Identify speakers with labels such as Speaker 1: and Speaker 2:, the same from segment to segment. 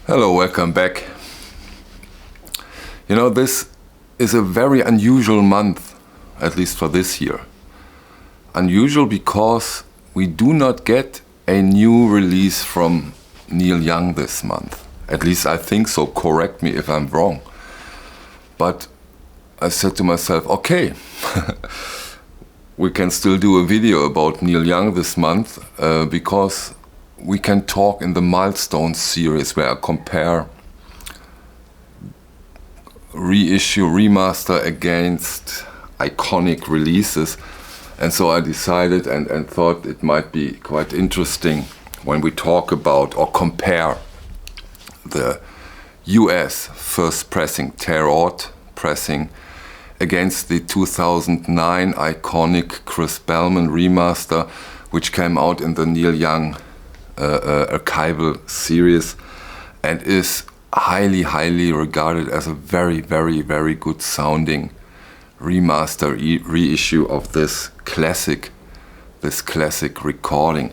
Speaker 1: Hello, welcome back. You know, this is a very unusual month, at least for this year. Unusual because we do not get a new release from Neil Young this month. At least I think so, correct me if I'm wrong. But I said to myself, okay, we can still do a video about Neil Young this month because we can talk in the Milestones series where I compare reissue, remaster against iconic releases. And so I decided and thought it might be quite interesting when we talk about or compare the US first pressing, Terror pressing, against the 2009 iconic Chris Bellman remaster, which came out in the Neil Young archival series and is highly regarded as a very good sounding remaster reissue of this classic recording.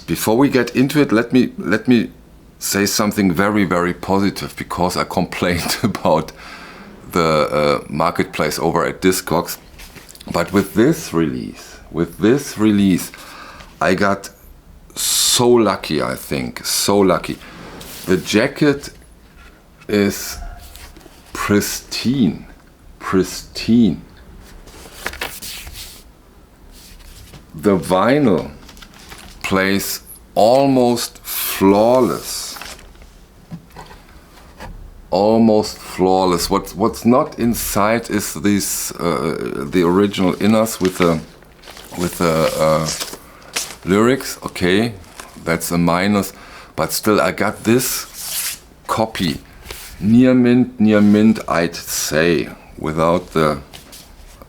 Speaker 1: Before we get into it, let me say something very positive, because I complained about the marketplace over at Discogs. But with this release, I got so lucky, I think, so lucky. The jacket is pristine. The vinyl plays almost flawless. What's not inside is this the original inners with the lyrics. Okay, that's a minus, but still I got this copy near mint I'd say, without the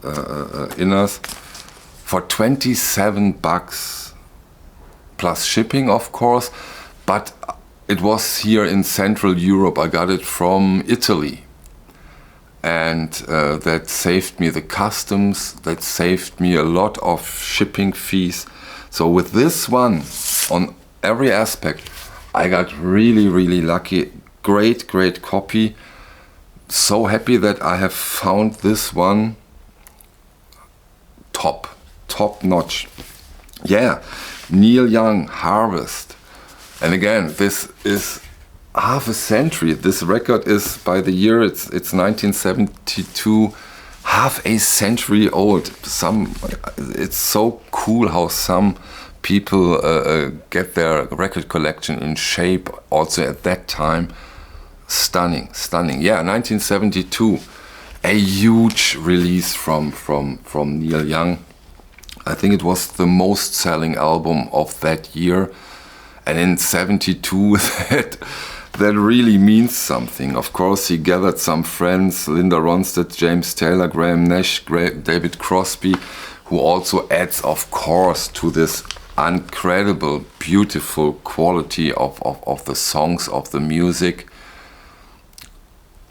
Speaker 1: inners, for $27 plus shipping, of course, but it was here in Central Europe. I got it from Italy, and that saved me the customs, that saved me a lot of shipping fees. So with this one, on every aspect, I got really lucky. Great copy. So happy that I have found this one top notch. Yeah, Neil Young, Harvest. And again, this is half a century. This record is, by the year, it's 1972, half a century old. It's so cool how some people get their record collection in shape also at that time. Stunning. Yeah, 1972, a huge release from Neil Young. I think it was the most selling album of that year. And in 72, that really means something. Of course, he gathered some friends, Linda Ronstadt, James Taylor, Graham Nash, David Crosby, who also adds, of course, to this incredible, beautiful quality of the songs, of the music.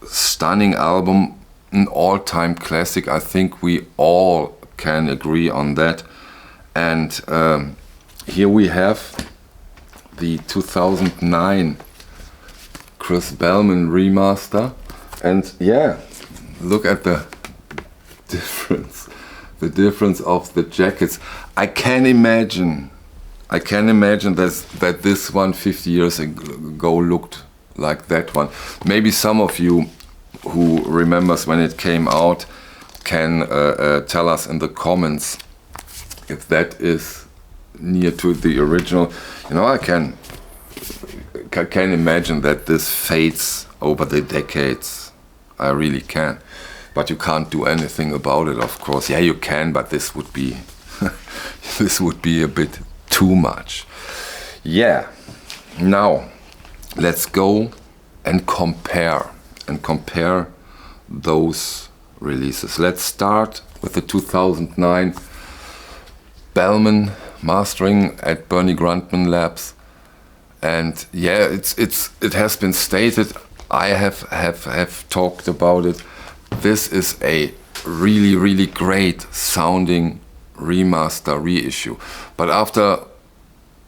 Speaker 1: Stunning album, an all-time classic. I think we all can agree on that. And here we have the 2009 Chris Bellman remaster, and yeah, look at the difference of the jackets. I can imagine that this one 50 years ago looked like that one. Maybe some of you who remembers when it came out can tell us in the comments if that is near to the original. You know, I can imagine that this fades over the decades. I really can. But you can't do anything about it, of course. Yeah, you can, but this would be this would be a bit too much. Yeah. Now let's go and compare those releases. Let's start with the 2009 Bellman mastering at Bernie Grundman Labs. And yeah, it has been stated, I have talked about it. This is a really great sounding remaster reissue. But after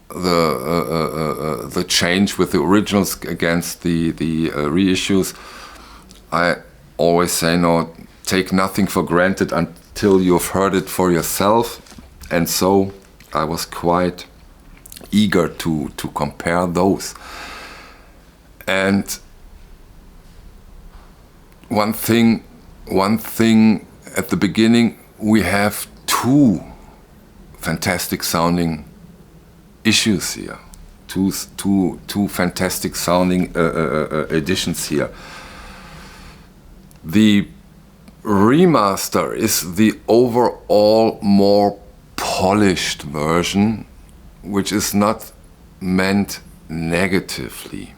Speaker 1: the change with the originals against the reissues, I always say, no, take nothing for granted until you've heard it for yourself. And so I was quite eager to compare those. And one thing at the beginning, we have two fantastic sounding issues here, two fantastic sounding editions here. The remaster is the overall more polished version, which is not meant negatively.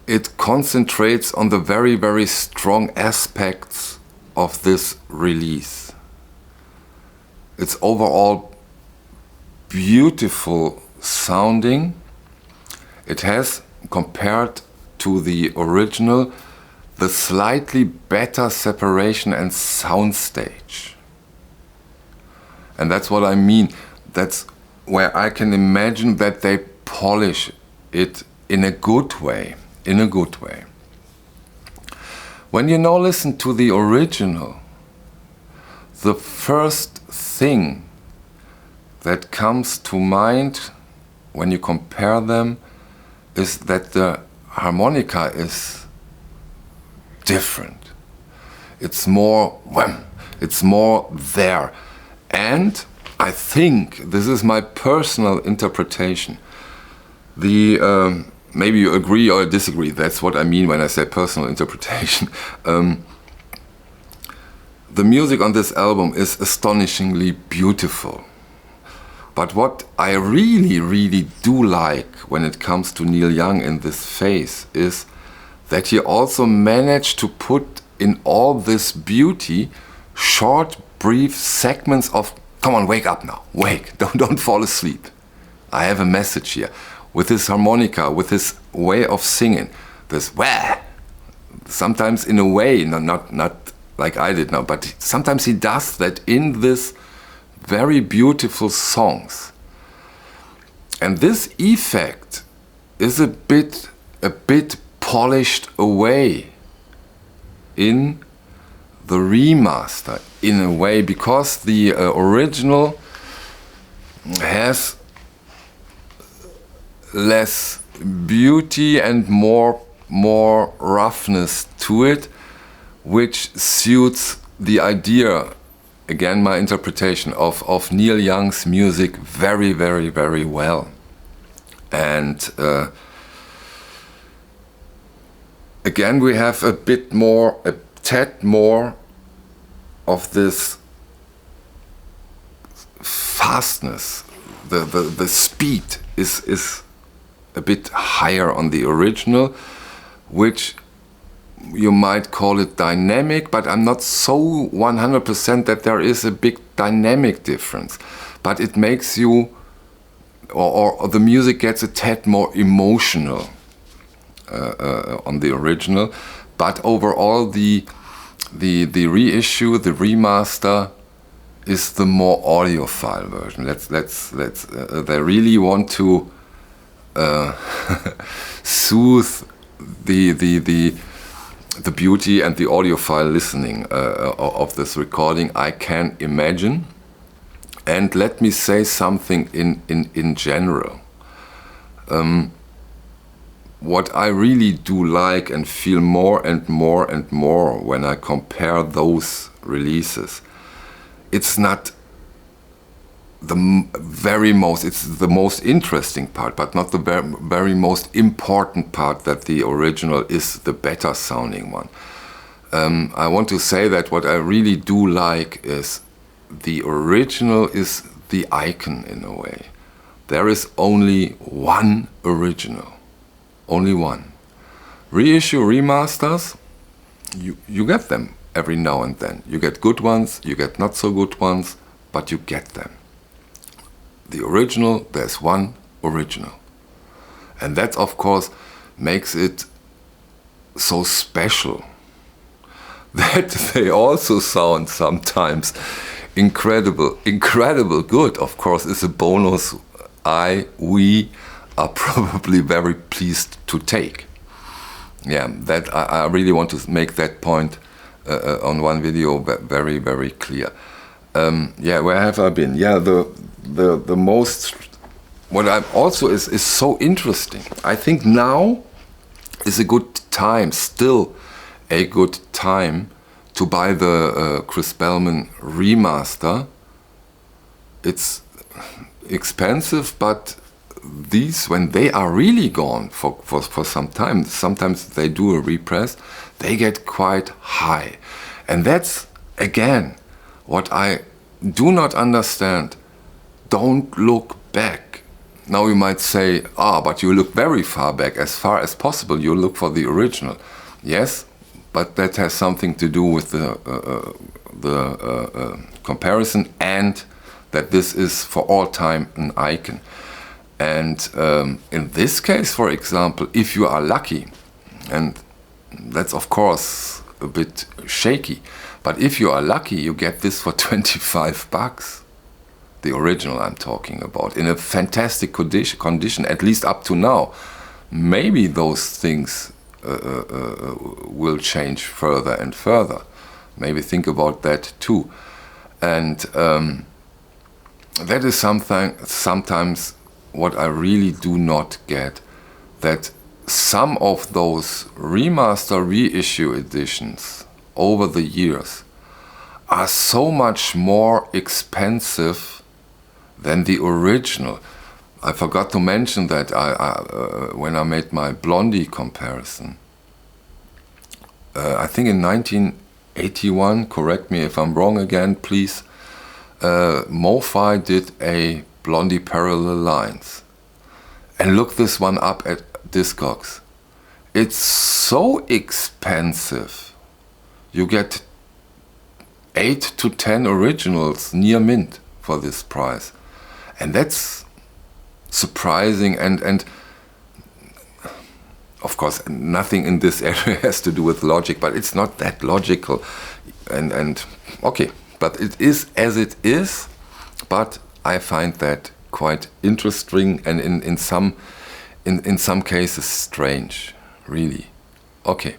Speaker 1: It concentrates on the very, very strong aspects of this release. It's overall beautiful sounding. It has, compared to the original, the slightly better separation and soundstage. And that's what I mean. That's where I can imagine that they polish it in a good way. In a good way. When you now listen to the original, the first thing that comes to mind when you compare them is that the harmonica is different. It's more wham, it's more there. And I think, this is my personal interpretation, the maybe you agree or disagree, that's what I mean when I say personal interpretation. The music on this album is astonishingly beautiful. But what I really, really do like when it comes to Neil Young in this phase is that he also managed to put in all this beauty short, brief segments of, come on, wake up now, wake, don't fall asleep. I have a message here. With his harmonica, with his way of singing, this wah, sometimes in a way, not like I did now, but sometimes he does that in this very beautiful songs. And this effect is a bit polished away in the remaster, in a way, because the original has less beauty and more roughness to it, which suits the idea, again my interpretation, of Neil Young's music very, very, very well. And again we have a tad more of this fastness. The speed is a bit higher on the original, which you might call it dynamic, but I'm not so 100% that there is a big dynamic difference. But it makes you, or the music gets a tad more emotional on the original. But overall, the reissue, the remaster, is the more audiophile version. They really want to soothe the beauty and the audiophile listening of this recording, I can imagine. And let me say something in general. What I really do like and feel more and more and more when I compare those releases, it's not it's the most interesting part, but not the very most important part, that the original is the better sounding one. I want to say that what I really do like is the original is the icon in a way. There is only one original, only one. Reissue, remasters, you get them every now and then. You get good ones, you get not so good ones, but you get them. The original, there's one original. And that, of course, makes it so special that they also sound sometimes incredible good. Of course, is a bonus we are probably very pleased to take. Yeah, that I really want to make that point on one video very, very clear. Yeah, where have I been? Yeah, the most, what I'm also is so interesting. I think now is a good time, still a good time, to buy the Chris Bellman remaster. It's expensive, but these, when they are really gone for some time, sometimes they do a repress, they get quite high. And that's, again, what I do not understand. Don't look back. Now you might say, but you look very far back. As far as possible, you look for the original. Yes, but that has something to do with the comparison, and that this is for all time an icon. And in this case, for example, if you are lucky, and that's of course a bit shaky, but if you are lucky, you get this for 25 bucks. The original I'm talking about, in a fantastic condition, at least up to now. Maybe those things will change further and further. Maybe think about that too. And that is sometimes what I really do not get, that some of those remaster reissue editions over the years are so much more expensive than the original. I forgot to mention that when I made my Blondie comparison. I think in 1981, correct me if I'm wrong again, please, MoFi did a Blondie Parallel Lines. And look this one up at Discogs. It's so expensive. You get 8 to 10 originals near mint for this price. And that's surprising, and of course nothing in this area has to do with logic, but it's not that logical. And okay, but it is as it is, but I find that quite interesting, and in some cases strange, really. Okay,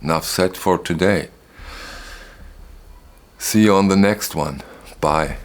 Speaker 1: enough said for today. See you on the next one. Bye.